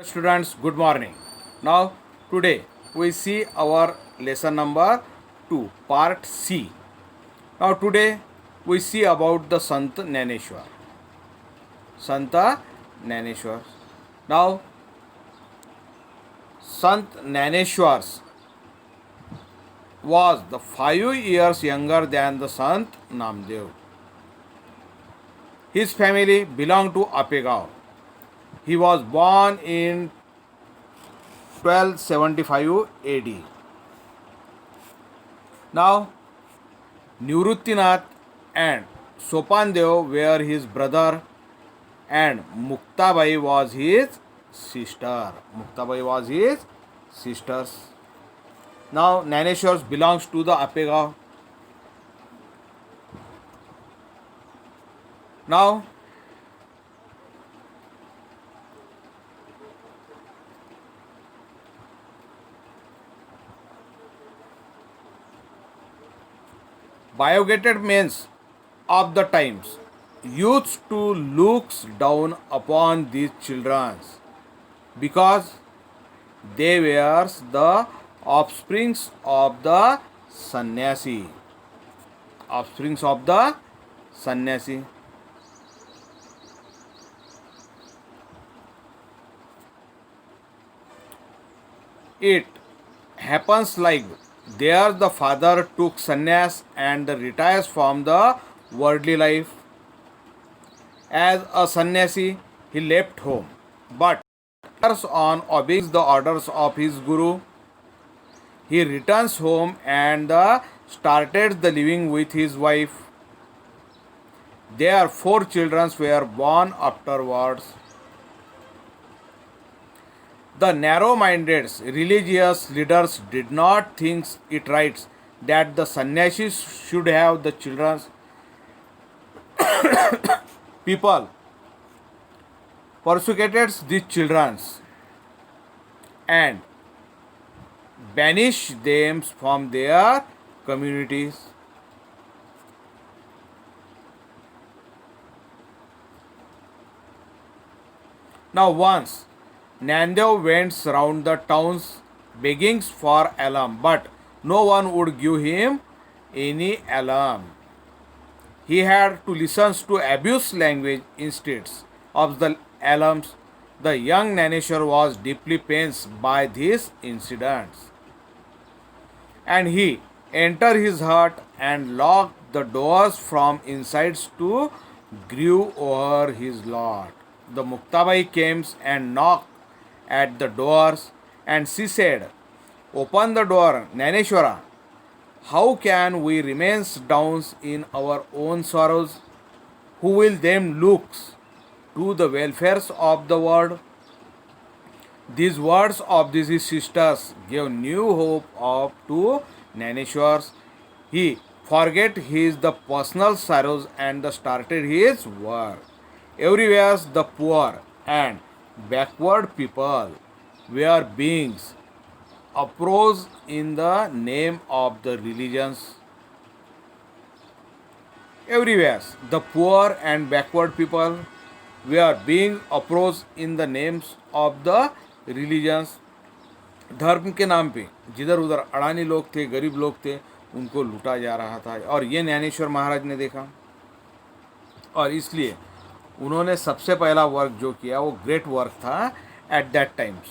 Students, good morning. Now, today we see our lesson number 2, part C. Now, today we see about the Sant Naneshwar. Sant Naneshwar. Now, Sant Naneshwar was the 5 years younger than the Sant Namdev. His family belonged to Apegaon. He was born in 1275 AD. Now, Nivruttinath and Sopandev were his brother and Muktabai was his sister. Muktabai was his sisters. Now, Naneshwar belongs to the Apegaon. Now, biogated men of the times used to look down upon these children because they were the offsprings of the sannyasi. Offsprings of the sannyasi. It happens like there the father took sannyas and retires from the worldly life. As a sannyasi, he left home, but on obeying the orders of his guru, he returns home and started the living with his wife. Their 4 children were born afterwards. The narrow-minded religious leaders did not think it right that the sannyasis should have the children. People persecuted these children and banished them from their communities. Now once Nandev went round the towns begging for alms, but no one would give him any alms. He had to listen to abuse language instead of the alms. The young Naneshwar was deeply pained by these incidents, and he entered his hut and locked the doors from inside to grieve over his lot. The Muktabai came and knocked at the doors, and she said, "Open the door, Naneshwara. How can we remain down in our own sorrows? Who will then look to the welfares of the world?" These words of these sisters gave new hope of to Naneshwar. He forget his the personal sorrows and started his work. Everywhere the poor and backward people were being oppressed in the name of the religions. Everywhere the poor and backward people were being oppressed in the names of the religions. धर्म के नाम पे जिधर उधर अड़ानी लोग थे, गरीब लोग थे, उनको लूटा जा रहा था और ये ज्ञानेश्वर महाराज ने देखा और इसलिए उन्होंने सबसे पहला वर्क जो किया वो ग्रेट वर्क था at that times.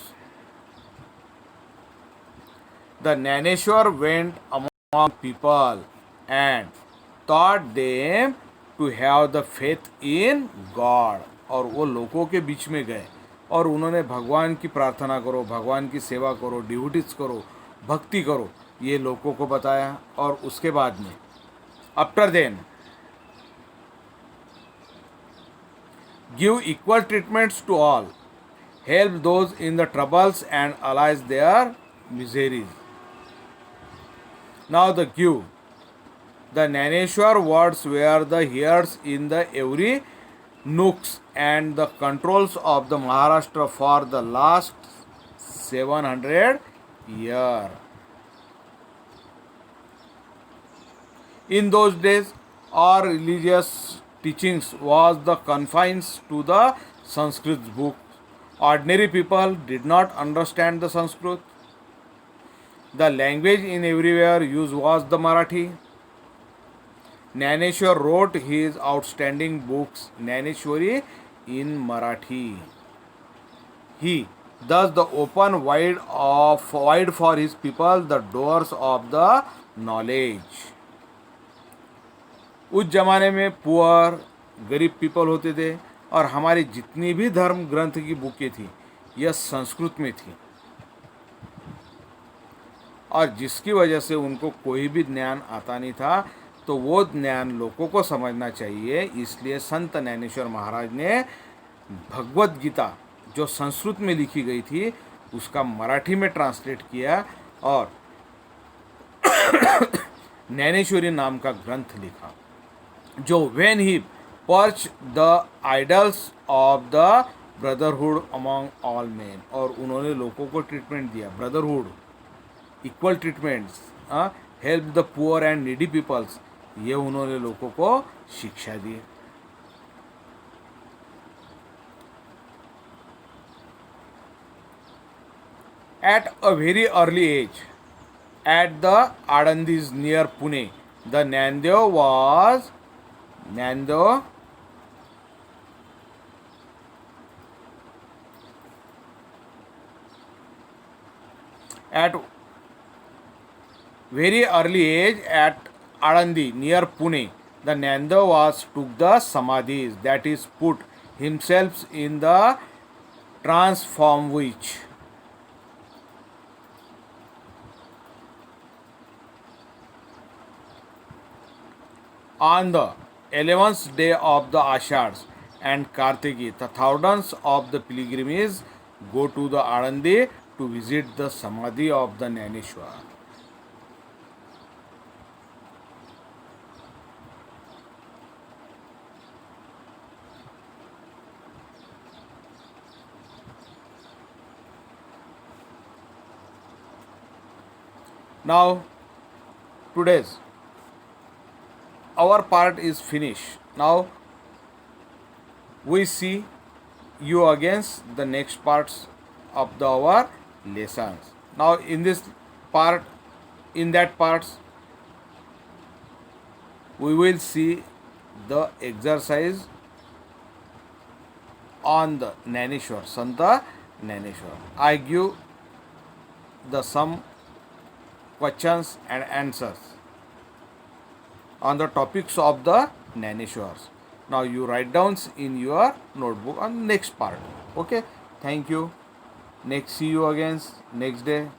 The Dnyaneshwar went among people and thought them to have the faith in God. और वो लोगों के बीच में गए और उन्होंने भगवान की प्रार्थना करो, भगवान की सेवा करो, डिवोटिस करो, भक्ति करो, ये लोगों को बताया. और उसके बाद में after then give equal treatments to all, help those in the troubles and allay their miseries. Now the Naneshwar words were the hears in the every nooks and the controls of the Maharashtra for the last 700 years. In those days, all religious teachings was the confines to the Sanskrit book. Ordinary people did not understand the Sanskrit. The language in everywhere used was the Marathi. Naneshwar wrote his outstanding books Naneshwari in Marathi. He thus the open wide for his people the doors of the knowledge. उस ज़माने में poor गरीब people होते थे और हमारी जितनी भी धर्म ग्रंथ की बुकें थी यह संस्कृत में थी और जिसकी वजह से उनको कोई भी ज्ञान आता नहीं था तो वो ज्ञान लोगों को समझना चाहिए। इसलिए संत ज्ञानेश्वर महाराज ने भगवत गीता जो संस्कृत में लिखी गई थी उसका मराठी में ट्रांसलेट किया और ज्ञानेश्वरी नाम का ग्रंथ लिखा जो when he preach the idols of the brotherhood among all man और उन्होंने लोगों को ट्रीटमेंट दिया brotherhood equal treatments help the poor and needy peoples ये उन्होंने लोगों को शिक्षा दी। At a very early age, at the Adandis near Pune, the Nando at very early age at Adandi near Pune, the Nando was took the samadhis, that is put himself in the trance from which on the 11th day of the Ashads and Kartiki, the thousands of the pilgrims go to the Adandi to visit the Samadhi of the Jnaneshwar. Now, today's our part is finished. Now, we see you against the next parts of our lessons. Now, in that parts, we will see the exercise on the Jnaneshwar, Santa Jnaneshwar. I give the some questions and answers on the topics of the Jnaneshwars. Now you write down in your notebook on next part. Okay, thank you. Next, see you again next day.